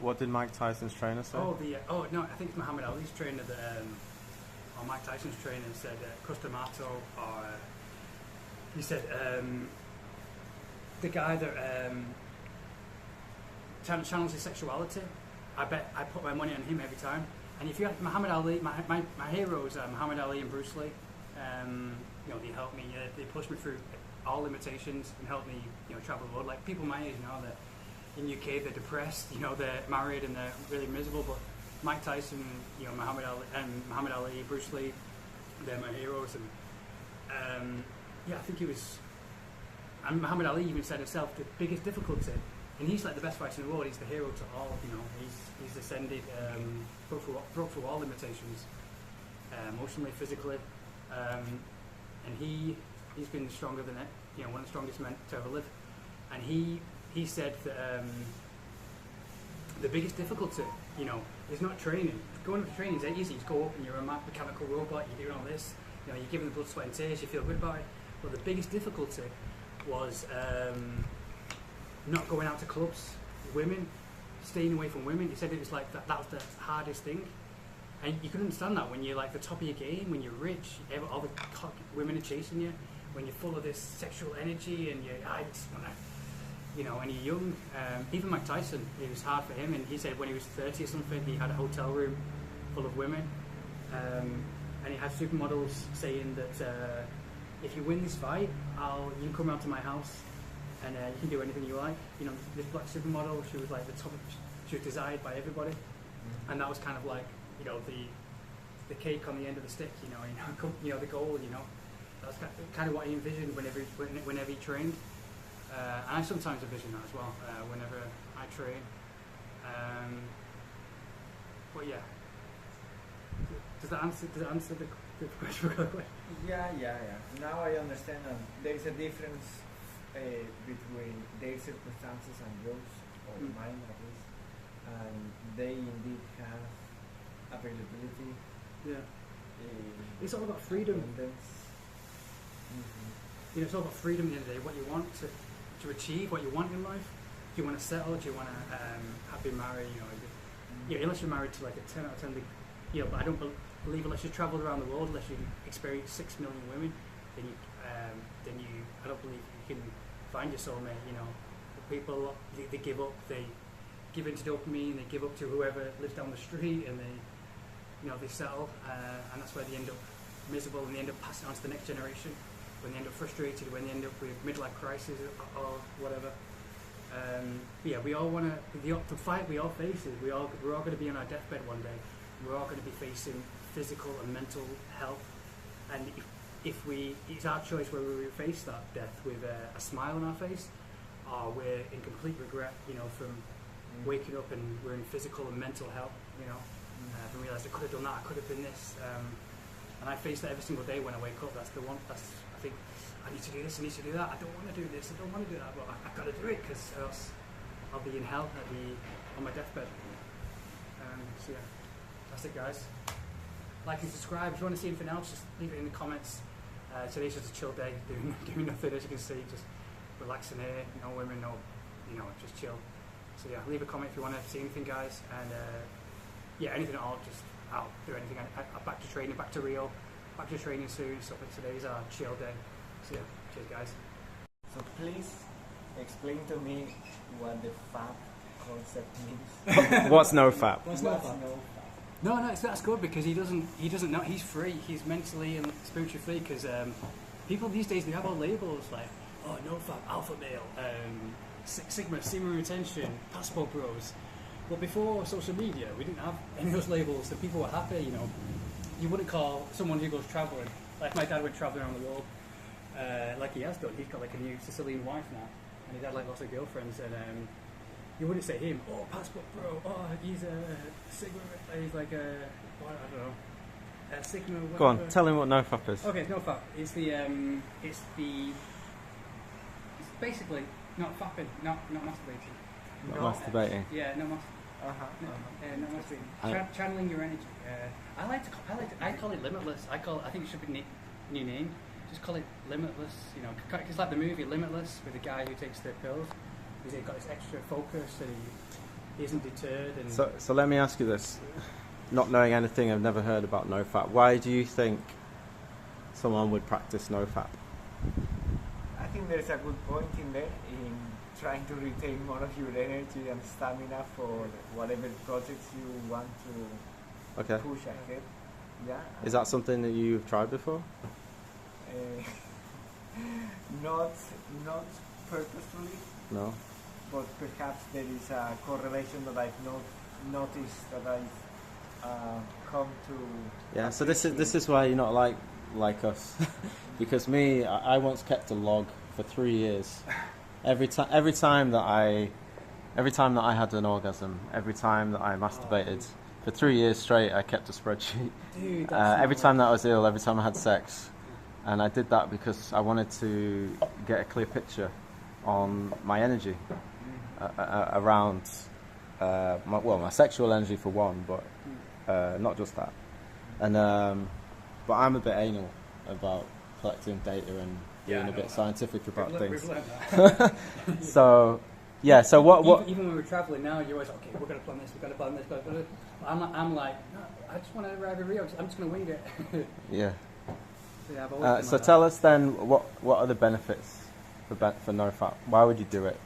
What did Mike Tyson's trainer say? Oh no, I think it's Muhammad Ali's trainer that, or Mike Tyson's trainer said Customato, or he said the guy that channels his sexuality. I bet I put my money on him every time. And if you have Muhammad Ali, my heroes are Muhammad Ali and Bruce Lee. You know, they helped me. They pushed me through all limitations and helped me, you know, travel the world. Like people my age now, that in UK they're depressed. You know, they're married and they're really miserable. But Mike Tyson, you know, Muhammad Ali, Bruce Lee, they're my heroes. And yeah, I think he was. And Muhammad Ali even said himself the biggest difficulty. And he's like the best fighter in the world. He's the hero to all. You know, he's ascended, broke through all limitations, emotionally, physically, and he's been stronger than it. You know, one of the strongest men to ever live. And he said that the biggest difficulty, you know, is not training. Going to training is easy. You go up and you're a mechanical robot. You're doing all this. You know, you're giving the blood, sweat, and tears. You feel good about it. But the biggest difficulty was. Not going out to clubs, women, staying away from women. He said it was like that was the hardest thing. And you can understand that when you're like the top of your game, when you're rich, all the women are chasing you, when you're full of this sexual energy and I just wanna, you know, and you're young. Even Mike Tyson, it was hard for him. And he said when he was 30 or something, he had a hotel room full of women. And he had supermodels saying that if you win this fight, you can come around to my house. And you can do anything you like. You know, this black supermodel, she was like the top. She was desired by everybody, and that was kind of like, you know, the cake on the end of the stick. You know, the goal. You know, that's kind of what he envisioned whenever he trained. And I sometimes envision that as well whenever I train. But yeah, does that answer the question? Yeah. Now I understand. There is a difference. Between their circumstances and yours, or mine at least, and they indeed have availability. Yeah. It's all about freedom. You know, it's all about freedom at the end of the day. What you want to achieve, what you want in life. Do you want to settle? Do you want to be married? You know, unless you're married to like a 10 out of 10. You know, but I don't believe unless you travel around the world, unless you experience 6 million women, then I don't believe you can find your soulmate. You know, people they give up, they give into dopamine, they give up to whoever lives down the street, and they settle, and that's where they end up miserable, and they end up passing on to the next generation. When they end up frustrated, when they end up with midlife crisis or whatever. Yeah, we all want to. The fight we all face is we're all going to be on our deathbed one day. We're all going to be facing physical and mental health, and it's our choice whether we face that death with a smile on our face, or we're in complete regret, from waking up and we're in physical and mental health, and realize I could have done that, I could have been this, and I face that every single day when I wake up. That's the one. I think I need to do this, I need to do that. I don't want to do this, I don't want to do that, but I've got to do it because else I'll be in hell. I'll be on my deathbed. So yeah, that's it, guys. Like and subscribe. If you want to see anything else, just leave it in the comments. Today's just a chill day, doing nothing, as you can see, just relaxing here, no women, just chill. So yeah, leave a comment if you want to see anything, guys, and yeah, anything at all, just I'll do anything. I'm back to training, back to Rio, back to training soon, so today's our chill day. So yeah, cheers, guys. So please explain to me what the FAP concept means. What's Nofap? What's Nofap? No, that's good because he doesn't know. He's free. He's mentally and spiritually free because people these days, they have all labels like, oh, Nofap, alpha male, Sigma, semen retention, passport bros. But before social media, we didn't have any of those labels, so people were happy. You wouldn't call someone who goes traveling, like my dad went traveling around the world, like he has done. He's got like a new Sicilian wife now, and he had like lots of girlfriends, and you wouldn't say him, oh, passport bro, oh, he's a Sigma, he's like a, I don't know, a Sigma, whatever. Go on, tell him what Nofap is. Okay, Nofap. It's basically not fapping, not masturbating. Not masturbating. Yeah, no masturbating. Not masturbating. Channeling your energy. I call it limitless. I think it should be new name. Just call it limitless. It's like the movie Limitless with the guy who takes the pills. He's got this extra focus, and he isn't deterred. And So let me ask you this. Not knowing anything, I've never heard about Nofap. Why do you think someone would practice Nofap? I think there's a good point in there in trying to retain more of your energy and stamina for whatever projects you want to Okay. push ahead. Yeah. Is that something that you've tried before? Uh, not purposefully, No. but perhaps there is a correlation that I've noticed that I've come to. Yeah. So this is why you're not like us, because me, I once kept a log for 3 years. Every time that I had an orgasm, every time that I masturbated, for 3 years straight, I kept a spreadsheet. dude, Every time that I was ill, every time I had sex, and I did that because I wanted to get a clear picture on my energy around my sexual energy for one, but not just that. And but I'm a bit anal about collecting data and being a bit scientific about things. We've learned that. So yeah, so what? Even when we're traveling now, you're always okay. We're gonna plan this. We're gonna plan this. I'm like, no, I just want to arrive in Rio. I'm just gonna wing it. Yeah. Yeah, I've always been So like tell us then, what are the benefits for Nofap? Why would you do it?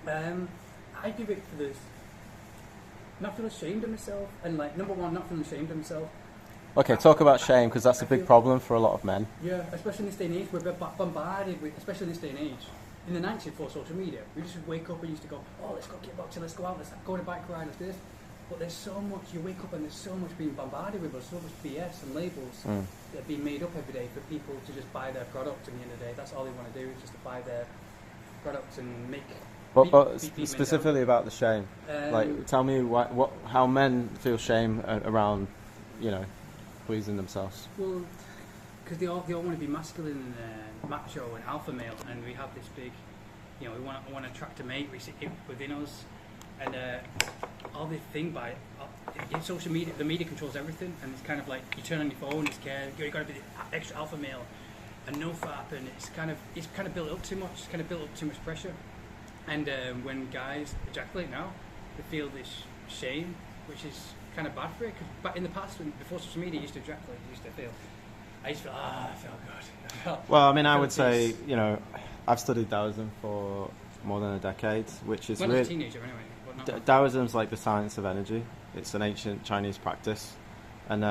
I do it for this. Not feel ashamed of myself, and like number one, not feeling ashamed of myself. Okay, talk about shame, because that's a big problem for a lot of men. Yeah, especially in this day and age, we're bombarded with, especially in this day and age. In the 90s before social media, we just would wake up and used to go, oh, let's go kickboxing, let's go out, let's go on a bike ride, let's do this. But there's so much, you wake up and there's so much being bombarded with, so much BS and labels that are being made up every day for people to just buy their product at the end of the day. That's all they want to do, is just to buy their products and make... But specifically about the shame, like tell me how men feel shame around, pleasing themselves. Well, because they all want to be masculine and macho and alpha male, and we have this big, we want to attract a mate. We see it within us, and all this thing by in social media, the media controls everything, and it's kind of like you turn on your phone, it's scared. You got to be the extra alpha male, and Nofap, and it's kind of built up too much. It's kind of built up too much pressure. And when guys ejaculate now, they feel this shame, which is kind of bad for it. But in the past, before social media, used to ejaculate, I used to feel, I feel good. Well, I mean, I would say, I've studied Taoism for more than a decade, which is when I was a teenager, anyway. Taoism's like the science of energy. It's an ancient Chinese practice, and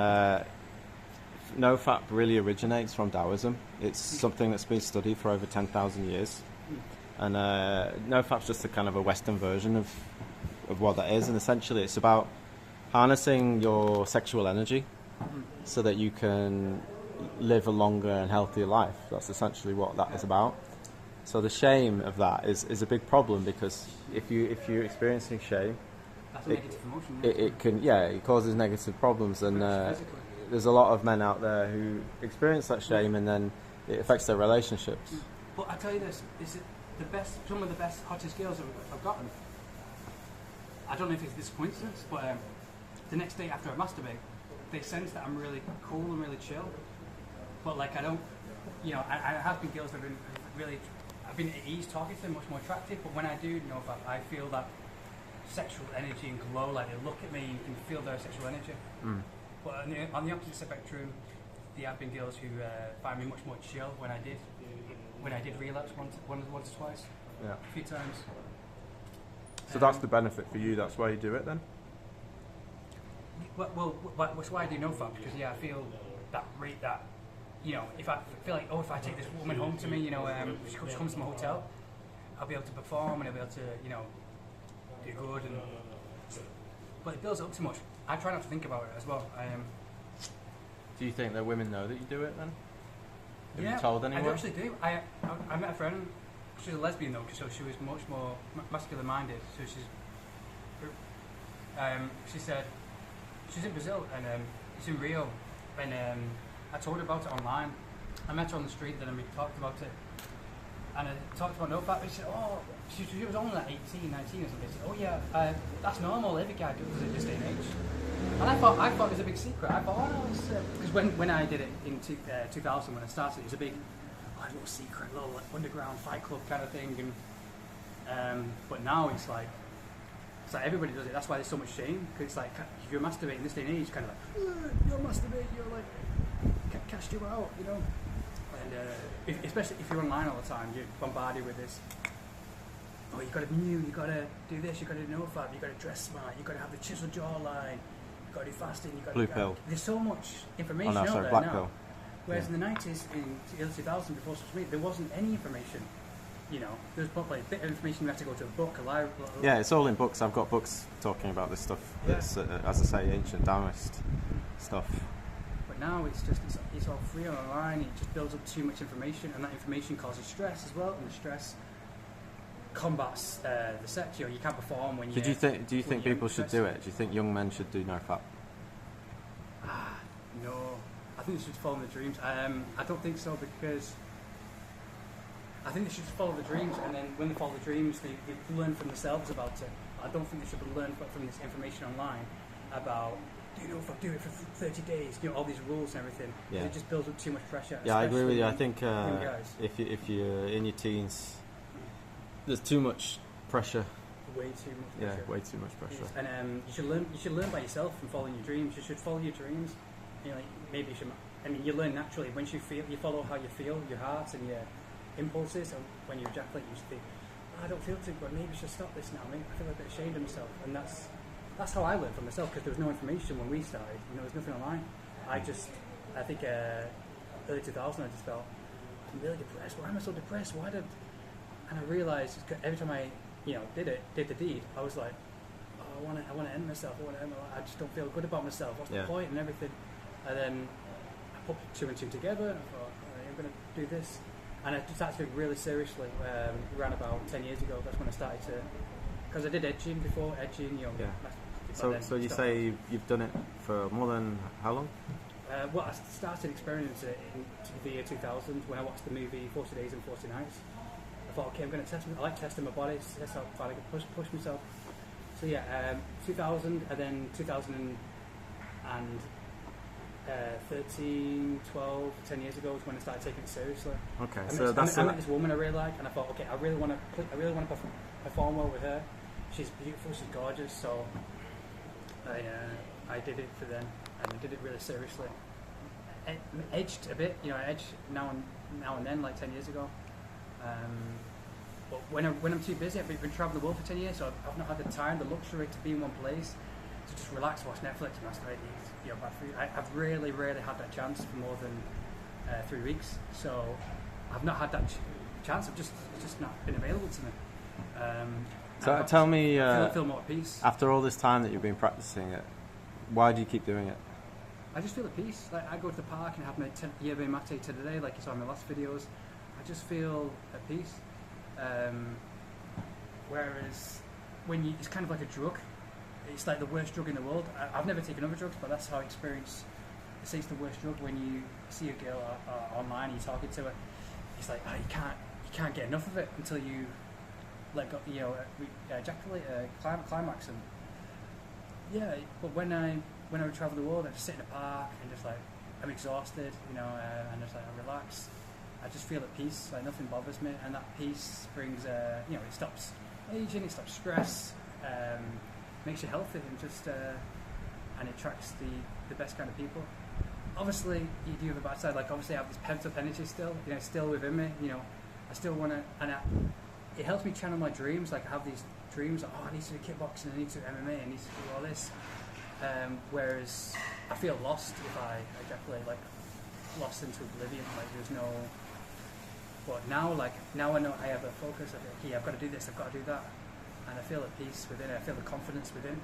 Nofap really originates from Taoism. It's something that's been studied for over 10,000 years. And Nofap's just a kind of a Western version of what that is, and essentially it's about harnessing your sexual energy so that you can live a longer and healthier life. That's essentially what that is about. So the shame of that is a big problem, because if you're experiencing shame, that's a negative emotion. It causes negative problems, and there's a lot of men out there who experience that shame, and then it affects their relationships. But I tell you this, some of the best, hottest girls I've gotten. I don't know if it's this coincidence, but the next day after I masturbate, they sense that I'm really cool and really chill. But like I don't, I have been girls that have been really, I've been at ease talking to them, much more attractive. But when I do Nofap, I feel that sexual energy and glow. Like they look at me, you can feel their sexual energy. But on the opposite spectrum, there have been girls who find me much more chill when I did relapse once or twice, a few times. So that's the benefit for you. That's why you do it then. Well, that's why I do Nofap, because I feel that if I feel like if I take this woman home to me, she comes to my hotel, I'll be able to perform and I'll be able to do good. But it builds up too much. I try not to think about it as well. Do you think that women know that you do it then? Have you told anyone? I actually do. I met a friend. She's a lesbian though, so she was much more masculine minded. So she said she's in Brazil and it's in Rio, and I told her about it online. I met her on the street, then we talked about it, and I talked about Nofap. She said, "Oh, she was only like 18, 19 or something." She said, "Oh yeah, that's normal. Every guy does it at this day and age." And I thought it was a big secret. I thought, because when I did it in 2000, when I started, it was a big, little secret, little underground fight club kind of thing. And but now it's like It's like everybody does it. That's why there's so much shame. Because it's like if you're masturbating in this day and age, kind of like you're masturbating. You're like cast you out, you know. And especially if you're online all the time, you're bombarded with this. Oh, you got to be new. You got to do this. You got to do Nofap. You got to dress smart. You got to have the chiseled jawline. You got to do fasting. You got Blue to pill. There's so much information Oh no, out sorry, there black now. pill. Whereas in the 90s, in the early 2000s, before social media, there wasn't any information. You know, there was probably a bit of information you have to go to a book, a library. Yeah, it's all in books. I've got books talking about this stuff. Yeah. That's, as I say, ancient Taoist stuff. But now it's all free online. It just builds up too much information, and that information causes stress as well. And the stress combats the sex. You know, you can't perform when you. Do you think people should do it? Do you think young men should do Nofap? No, I think they should follow their dreams. I don't think so, because I think they should follow the dreams, and then when they follow the dreams, they learn from themselves about it. I don't think they should learn from this information online about, do it for 30 days, you know, all these rules and everything. Yeah. It just builds up too much pressure. Yeah, I agree with you. I think young guys. if you're in your teens, there's too much pressure. Way too much pressure. Yeah, way too much pressure. Yes. And you should learn by yourself and following your dreams. You should follow your dreams. You know, like, maybe you should. I mean, you learn naturally once you follow how you feel, your heart and your impulses. And when you ejaculate, you should think, I don't feel too good. Maybe I should stop this now. Maybe I feel a bit ashamed of myself. And that's how I learned from myself, because there was no information when we started. You know, there was nothing online. I think early 2000, I just felt I'm really depressed. Why am I so depressed? And I realised every time I did the deed, I was like, oh, I want to end myself. I just don't feel good about myself. What's the point and everything? And then I put two and two together. And I thought, I'm going to do this. And I started to think really seriously around about 10 years ago. That's when I started to, because I did edging before. Yeah. So you say you've done it for more than how long? Well, I started experimenting in the year 2000 when I watched the movie 40 Days and 40 Nights. I thought, okay, I'm going to test. I like testing my body, test how far I can push myself. So yeah, 2000, and then 2013, 12, 10 years ago was when I started taking it seriously. Okay, I met this woman I really like, and I thought, okay, I really want to perform well with her. She's beautiful, she's gorgeous, so I did it for them, and I did it really seriously. Edged a bit, I edged now and then, like 10 years ago. But when I'm too busy, I've been traveling the world for 10 years, so I've not had the time, the luxury to be in one place, to just relax, watch Netflix, and masturbate, bad food. I've really had that chance for more than 3 weeks, so I've not had that chance. It's just not been available to me. So tell me, I feel more at peace. After all this time that you've been practicing it, why do you keep doing it? I just feel at peace. Like, I go to the park and have my yerba mate today, like you saw in my last videos. I just feel at peace. Whereas it's kind of like a drug. It's like the worst drug in the world. I've never taken other drugs, but that's how I experience. I say it's the worst drug when you see a girl online and you're talking to her. It's like, you can't get enough of it until you ejaculate, climax. And yeah, but when I would travel the world, I just sit in a park and just like I'm exhausted, and just like I relax. I just feel at peace, like nothing bothers me, and that peace brings, it stops aging, it stops stress, makes you healthy, and it attracts the best kind of people. Obviously, you do have a bad side. Like obviously, I have this pent up energy still within me. I still want to, and it helps me channel my dreams. Like I have these dreams, like, I need to do kickboxing, I need to do MMA, I need to do all this. Whereas I feel lost if I ejaculate, like lost into oblivion. Like there's no. But now I know I have a focus. Okay, I've got to do this, I've got to do that, and I feel at peace within. I feel the confidence within.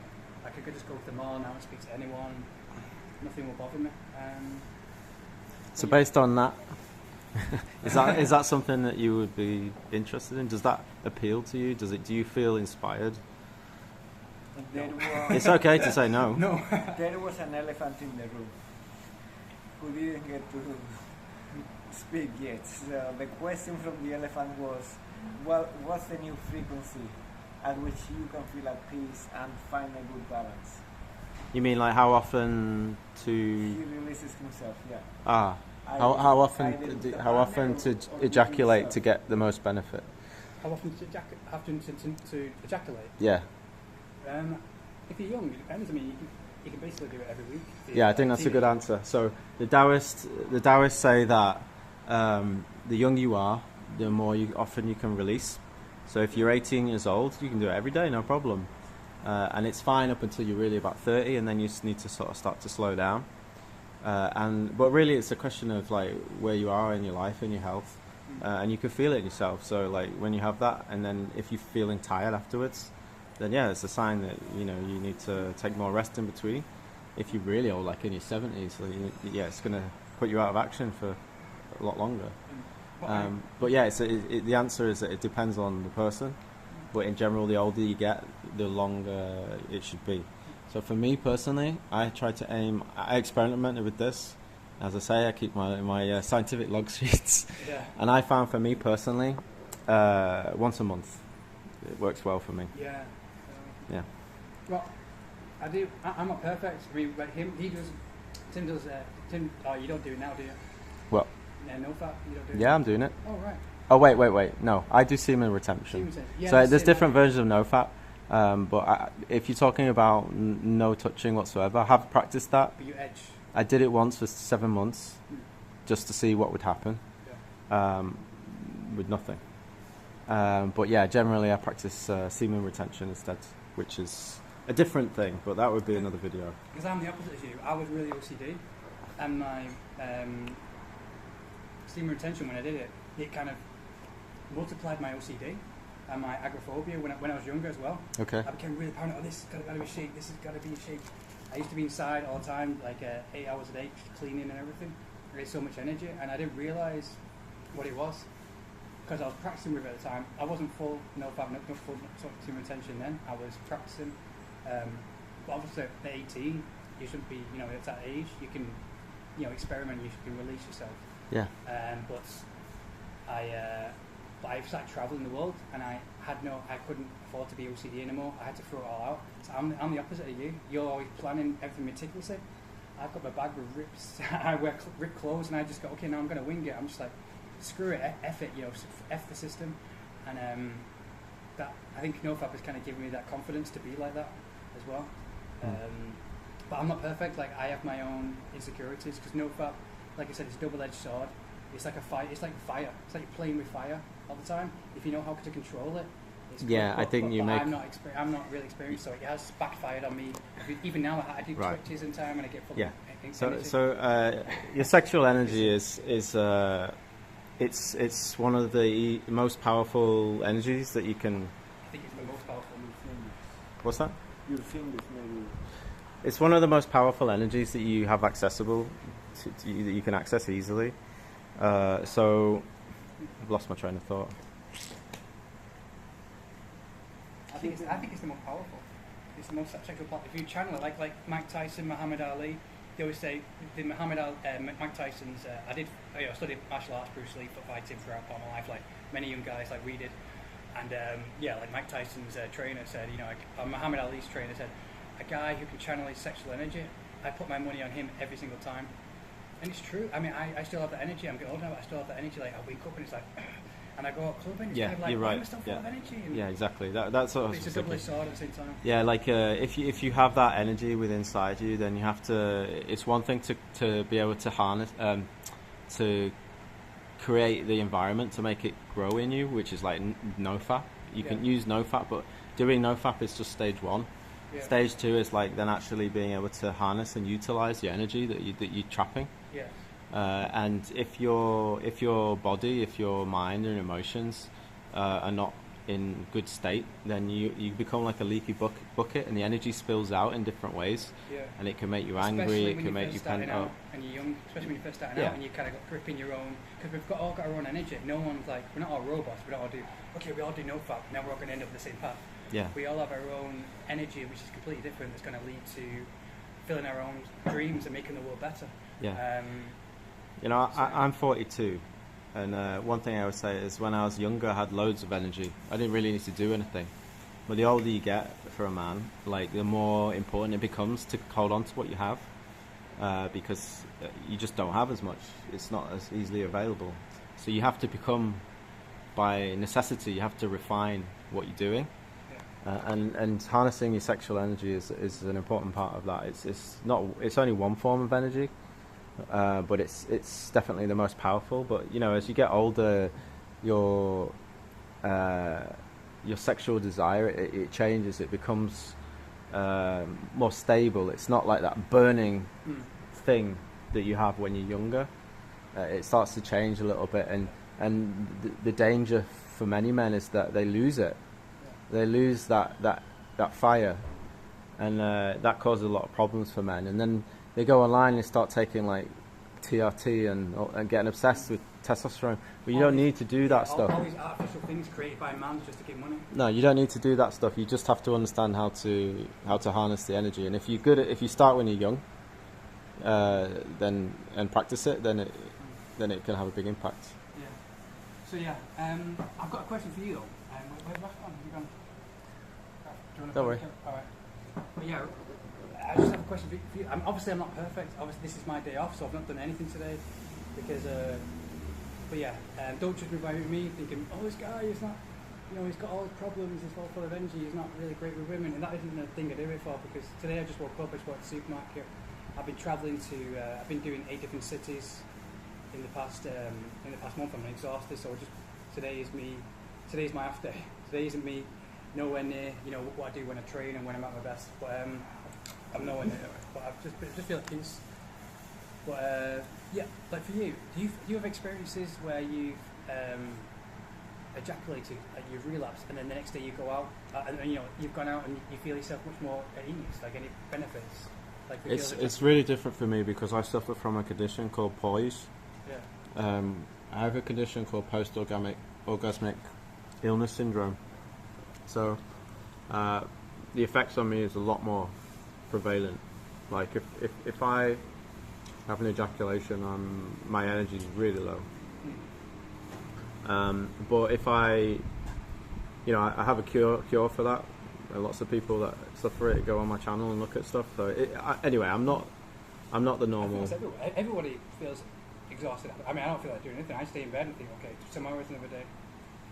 I could just go to the mall now and speak to anyone. Nothing will bother me. So based on that, is that something that you would be interested in? Does that appeal to you? Do you feel inspired? It's okay to say no. No. There was an elephant in the room who didn't get to speak yet. So the question from the elephant was, what's the new frequency at which you can feel at peace and find a good balance? You mean like how often to? He releases himself, yeah. How often to ejaculate to get the most benefit? How often to ejaculate? Yeah. If you're young, it depends. I mean, you can basically do it every week. Yeah, I think that's a good answer. So the Taoists say that the younger you are, the more often you can release. So if you're 18 years old, you can do it every day, no problem. And it's fine up until you're really about 30, and then you just need to sort of start to slow down. But really, it's a question of like where you are in your life and your health, and you can feel it in yourself. So like when you have that, and then if you're feeling tired afterwards, then yeah, it's a sign that you need to take more rest in between. If you're really old, like in your 70s, so yeah, it's going to put you out of action for a lot longer. But yeah, the answer is that it depends on the person. But in general, the older you get, the longer it should be. So for me personally, I try to aim. I experimented with this. As I say, I keep my scientific log sheets, and I found for me personally, once a month, it works well for me. Yeah. Yeah. Well, I do. I'm not perfect. I mean, but he does. Tim does. Tim. Oh, you don't do it now, do you? Well. Yeah, Nofap. You don't do it. Yeah, I'm doing it. Oh right. Oh wait. No, I do semen retention. Yeah, so there's different versions of Nofap. But if you're talking about no touching whatsoever, I have practiced that. But you edge. I did it once for 7 months, just to see what would happen, with nothing. But yeah, generally I practice semen retention instead, which is a different thing, but that would be another video. Because I'm the opposite of you. I was really OCD, and my semen retention, when I did it, it kind of multiplied my OCD and my agoraphobia when I was younger as well. Okay. I became really paranoid. Oh, this has got to be a shake. This has got to be a shake. I used to be inside all the time, like 8 hours a day, cleaning and everything. I had so much energy, and I didn't realise what it was because I was practicing with it at the time. I wasn't full, no full semen retention then. I was practicing. But obviously, at 18, you shouldn't be. At that age, you can, experiment. You can release yourself. Yeah. But I started traveling the world, and I couldn't afford to be OCD anymore. I had to throw it all out. So I'm the opposite of you. You're always planning everything meticulously. I've got my bag with rips. I wear ripped clothes, and I just go, okay, now I'm going to wing it. I'm just like, screw it, F it, F the system. And that I think Nofap has kind of given me that confidence to be like that as well. But I'm not perfect. Like I have my own insecurities because Nofap, like I said, it's a double-edged sword. It's like a fire. It's like fire. It's like you're playing with fire all the time. If you know how to control it, it's yeah. I think you make. I'm not really experienced, so it has backfired on me. Even now, I do twitches in time, and I get full. Yeah. Energy. So your sexual energy is it's one of the most powerful energies that you can. I think it's the most powerful. What's that? Your fingers, maybe. It's one of the most powerful energies that you have accessible that you can access easily. So I've lost my train of thought. I think it's the most powerful. It's the most sexual part. If you channel it, like Mike Tyson, Muhammad Ali, they always say the Mike Tyson's. I studied martial arts, Bruce Lee, for fighting throughout my life, like many young guys like we did. And like Mike Tyson's trainer said, Muhammad Ali's trainer said, a guy who can channel his sexual energy, I put my money on him every single time. And it's true. I mean, I still have that energy. I'm getting older now, but I still have that energy. Like I wake up and it's like, and I go out clubbing. It's kind of like, you're right. I'm still full of energy. And yeah, exactly. That sort of. It's a double-edged sword at the same time. Yeah, like if you have that energy within inside you, then you have to. It's one thing to be able to harness, to create the environment to make it grow in you, which is like Nofap. You can use Nofap, but doing Nofap is just stage one. Yeah. Stage two is like then actually being able to harness and utilize the energy that you're trapping. Yes. And if your body, if your mind and emotions are not in good state, then you become like a leaky bucket, and the energy spills out in different ways. Yeah. And it can make you angry. It can make you pent up. And you're young, especially when you're first starting out, and you kind of got gripping your own. Because we've all got our own energy. No one's like, we're not all robots. We don't all do. Okay, we all do Nofap. Now we're all going to end up the same path. Yeah. We all have our own energy, which is completely different. That's going to lead to filling our own dreams and making the world better. Yeah. I'm 42, and one thing I would say is when I was younger, I had loads of energy. I didn't really need to do anything. But the older you get for a man, like the more important it becomes to hold on to what you have, because you just don't have as much. It's not as easily available. So you have to become, by necessity, you have to refine what you're doing. And harnessing your sexual energy is an important part of that. It's only one form of energy, but it's definitely the most powerful. But as you get older, your sexual desire it changes. It becomes more stable. It's not like that burning thing that you have when you're younger. It starts to change a little bit, and the danger for many men is that they lose it. They lose that fire, and that causes a lot of problems for men. And then they go online and start taking like TRT and getting obsessed with testosterone. But you don't need to do that stuff. All these artificial things created by man just to get money. No, you don't need to do that stuff. You just have to understand how to harness the energy. And if you start when you're young, then and practice it, then it can have a big impact. Yeah. So I've got a question for you though. Where's Rafa gone? Have you gone? Do you want to Don't worry. All right. But yeah, I just have a question for you. Obviously, I'm not perfect. Obviously, this is my day off, so I've not done anything today. Because, but yeah, don't judge me by me thinking, oh, this guy is not, he's got all problems, he's all full of energy, he's not really great with women. And that isn't the thing I do it for, because today I just woke up, I just went to the supermarket. I've been travelling I've been doing 8 different cities in the past month. I'm exhausted, so today's my off day. Today isn't me nowhere near, what I do when I train and when I'm at my best. But I'm nowhere near it. But I just feel at peace. But like for you, do you have experiences where you've ejaculated, like you've relapsed, and then the next day you go out, and you've gone out and you feel yourself much more at ease? Like any benefits? Like it's really different for me because I suffer from a condition called poise. Yeah. I have a condition called post-orgasmic illness syndrome. So the effects on me is a lot more prevalent. Like if I have an ejaculation, my energy is really low. But if I have a cure for that. Lots of people that suffer it go on my channel and look at stuff. So anyway, I'm not the normal. Everybody feels exhausted. I mean, I don't feel like doing anything. I stay in bed and think, okay, tomorrow's another day.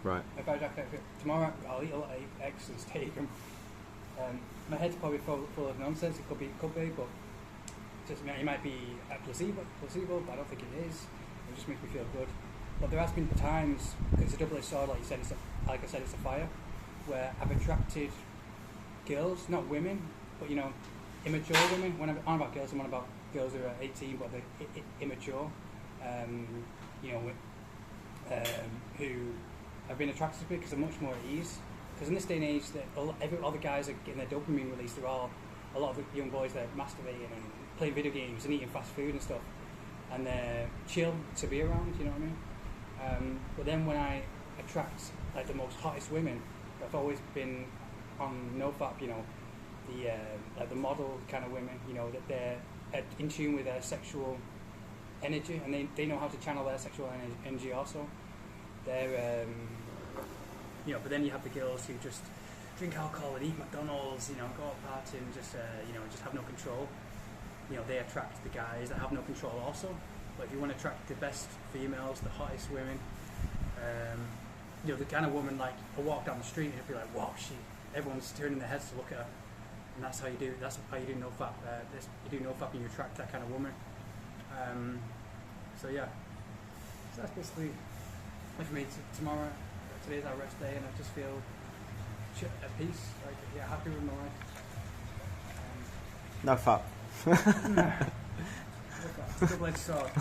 Right. If I ejaculate tomorrow, I'll eat a lot of eggs and steak. My head's probably full of nonsense. It could be, but it might be a placebo, but I don't think it is. It just makes me feel good. But there has been times, it's a double-edged sword, like I said, it's a fire, where I've attracted girls, not women, but immature women. When I'm on about girls, I'm on about girls who are 18, but they're immature. Who have been attracted to me because they're much more at ease. Because in this day and age, all the guys are getting their dopamine release. A lot of the young boys, they're masturbating and playing video games and eating fast food and stuff, and they're chill to be around. You know what I mean? But then when I attract like the most hottest women, I've always been on Nofap. The model kind of women. That they're in tune with their sexual energy, and they know how to channel their sexual energy also. They're but then you have the girls who just drink alcohol and eat McDonald's, go out partying, just have no control. They attract the guys that have no control also. But if you want to attract the best females, the hottest women, the kind of woman like I walk down the street and it'd be like, wow, everyone's turning their heads to look at her, and that's how you do Nofap. You do Nofap and you attract that kind of woman. So that's basically like for me. Today's our rest day, and I just feel at peace, happy with my life. Nofap. Double-edged sword.